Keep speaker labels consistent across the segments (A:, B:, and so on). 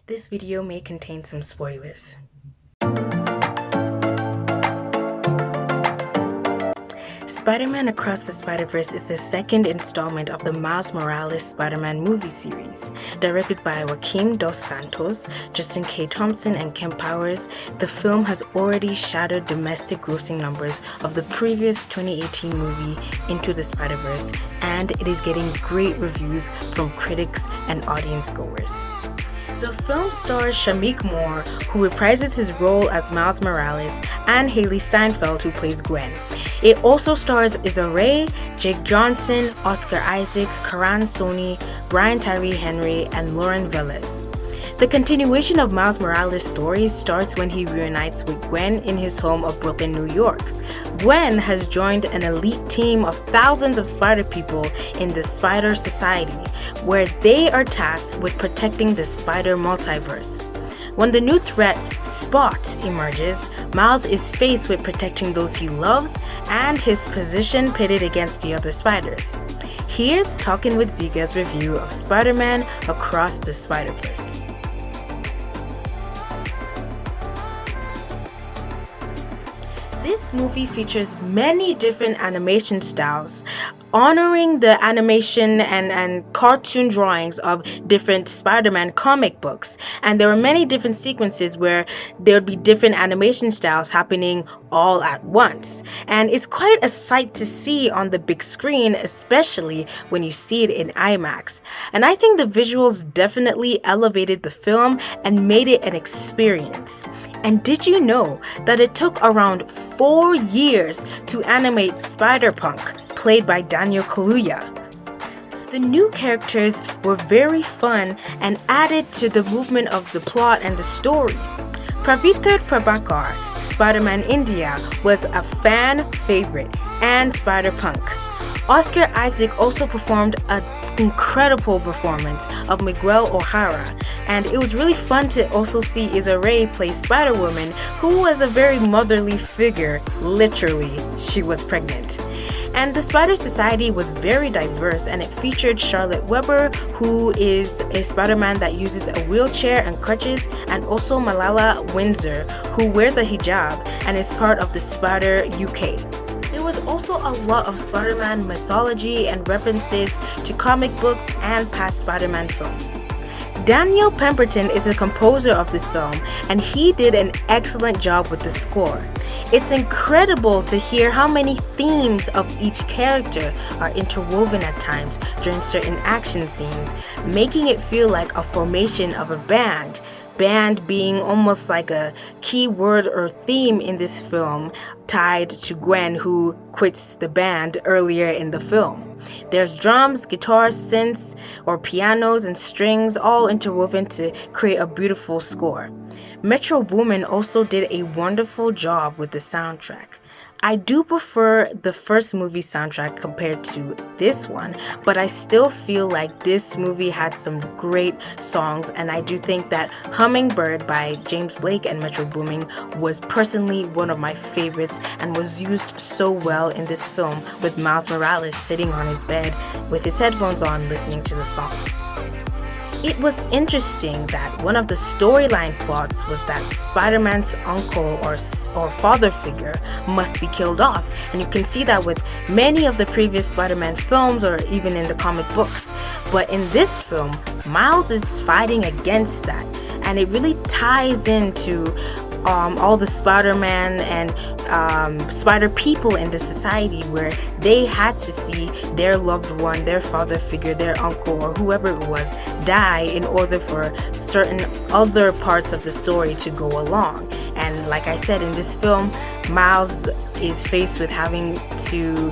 A: This video may contain some spoilers. Spider-Man Across the Spiderverse is the second installment of the Miles Morales Spider-Man movie series. Directed by Joaquin Dos Santos, Justin K. Thompson, and Kim Powers, the film has already shattered domestic grossing numbers of the previous 2018 movie Into the Spider-Verse, and it is getting great reviews from critics and audience goers. The film stars Shameik Moore, who reprises his role as Miles Morales, and Haley Steinfeld, who plays Gwen. It also stars Issa Rae, Jake Johnson, Oscar Isaac, Karan Soni, Brian Tyree Henry, and Lauren Velez. The continuation of Miles Morales' story starts when he reunites with Gwen in his home of Brooklyn, New York. Gwen has joined an elite team of thousands of spider people in the Spider Society, where they are tasked with protecting the spider multiverse. When the new threat, Spot, emerges, Miles is faced with protecting those he loves and his position pitted against the other spiders. Here's Talkin with Ziga's review of Spider-Man Across the Spiderverse. This movie features many different animation styles, honoring the animation and cartoon drawings of different Spider-Man comic books. And there were many different sequences where there would be different animation styles happening all at once. And it's quite a sight to see on the big screen, especially when you see it in IMAX. And I think the visuals definitely elevated the film and made it an experience. And did you know that it took around 4 years to animate Spider-Punk, played by Daniel Kaluuya? The new characters were very fun and added to the movement of the plot and the story. Pravithar Prabhakar, Spider-Man India, was a fan favorite, and Spider-Punk. Oscar Isaac also performed an incredible performance of Miguel O'Hara, and it was really fun to also see Issa Rae play Spider-Woman, who was a very motherly figure. Literally, she was pregnant. And the Spider Society was very diverse, and it featured Charlotte Webber, who is a Spider-Man that uses a wheelchair and crutches, and also Malala Windsor, who wears a hijab and is part of the Spider UK. There was also a lot of Spider-Man mythology and references to comic books and past Spider-Man films. Daniel Pemberton is the composer of this film, and he did an excellent job with the score. It's incredible to hear how many themes of each character are interwoven at times during certain action scenes, making it feel like a formation of a band. Band being almost like a key word or theme in this film, tied to Gwen, who quits the band earlier in the film. There's drums, guitars, synths, or pianos and strings all interwoven to create a beautiful score. Metro Boomin also did a wonderful job with the soundtrack. I do prefer the first movie soundtrack compared to this one, but I still feel like this movie had some great songs, and I do think that Hummingbird by James Blake and Metro Boomin was personally one of my favorites and was used so well in this film, with Miles Morales sitting on his bed with his headphones on listening to the song. It was interesting that one of the storyline plots was that Spider-Man's uncle or father figure must be killed off, and you can see that with many of the previous Spider-Man films or even in the comic books. But in this film, Miles is fighting against that, and it really ties into all the Spider-Man and Spider people in the society, where they had to see their loved one, their father figure, their uncle, or whoever it was, die in order for certain other parts of the story to go along. And like I said, in this film, Miles is faced with having to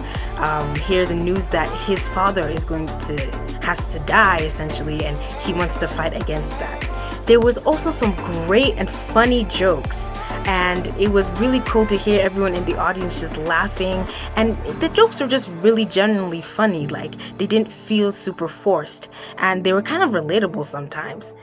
A: hear the news that his father has to die essentially, and he wants to fight against that. There was also some great and funny jokes, and it was really cool to hear everyone in the audience just laughing, and the jokes were just really genuinely funny. Like, they didn't feel super forced, and they were kind of relatable sometimes.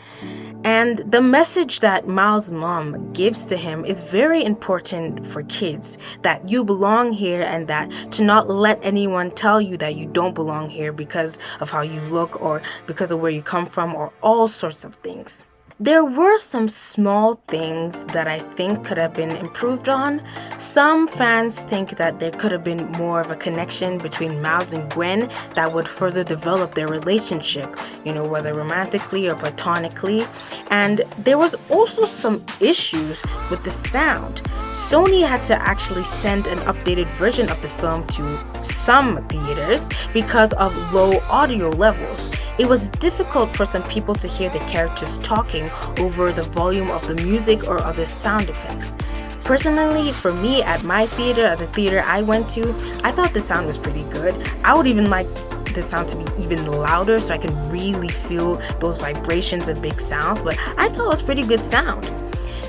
A: And the message that Miles' mom gives to him is very important for kids, that you belong here, and that to not let anyone tell you that you don't belong here because of how you look or because of where you come from or all sorts of things. There were some small things that I think could have been improved on. Some fans think that there could have been more of a connection between Miles and Gwen that would further develop their relationship, whether romantically or platonically. And there was also some issues with the sound. Sony had to actually send an updated version of the film to some theaters because of low audio levels. It was difficult for some people to hear the characters talking over the volume of the music or other sound effects. Personally, for me, at the theater I went to, I thought the sound was pretty good. I would even like the sound to be even louder so I can really feel those vibrations and big sounds, but I thought it was pretty good sound.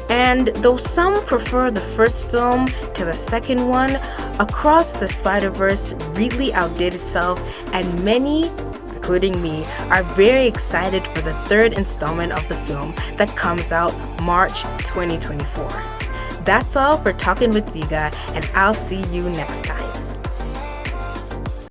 A: And though some prefer the first film to the second one, Across the Spider-Verse really outdid itself, and many, including me, are very excited for the third installment of the film that comes out March 2024. That's all for Talkin with Ziga, and I'll see you next time.